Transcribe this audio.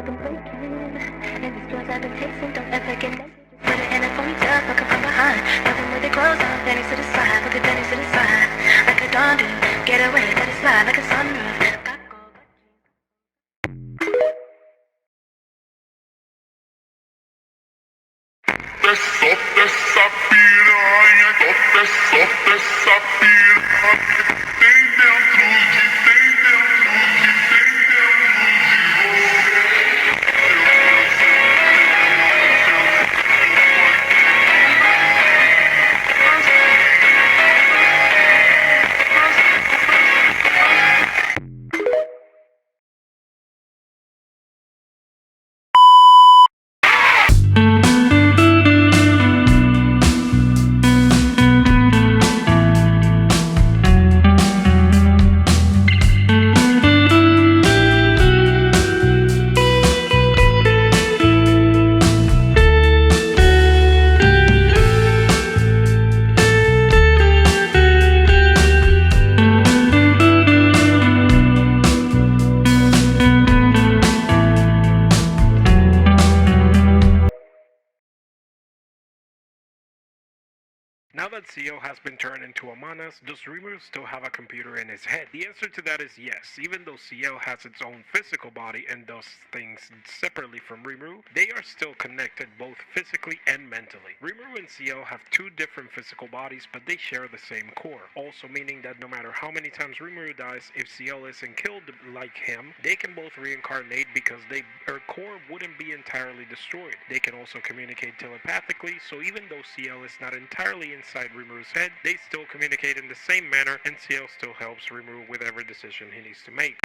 can break it. And these pills I've been tasting don't ever get naked. Just put it in a ponytail, fuck from behind. Nothing with the clothes on, panties to the side, fuck the panties to the side. Like a dawn do, get away, let it slide like a sunroof. Got gold. Solta essa piranha, solta essa piranha. Tem dentro de Now that CEO has been turned into a Manas, does Rimuru still have a computer in his head? The answer to that is yes. Even though CEO has its own physical body and does things separately from Rimuru, they are still connected both physically and mentally. Rimuru and CEO have two different physical bodies, but they share the same core. Also meaning that no matter how many times Rimuru dies, if CEO isn't killed like him, they can both reincarnate because their core wouldn't be entirely destroyed. They can also communicate telepathically, so even though CEO is not entirely inside Rimuru's head, they still communicate in the same manner, and CEO still helps Rimuru with every decision he needs to make.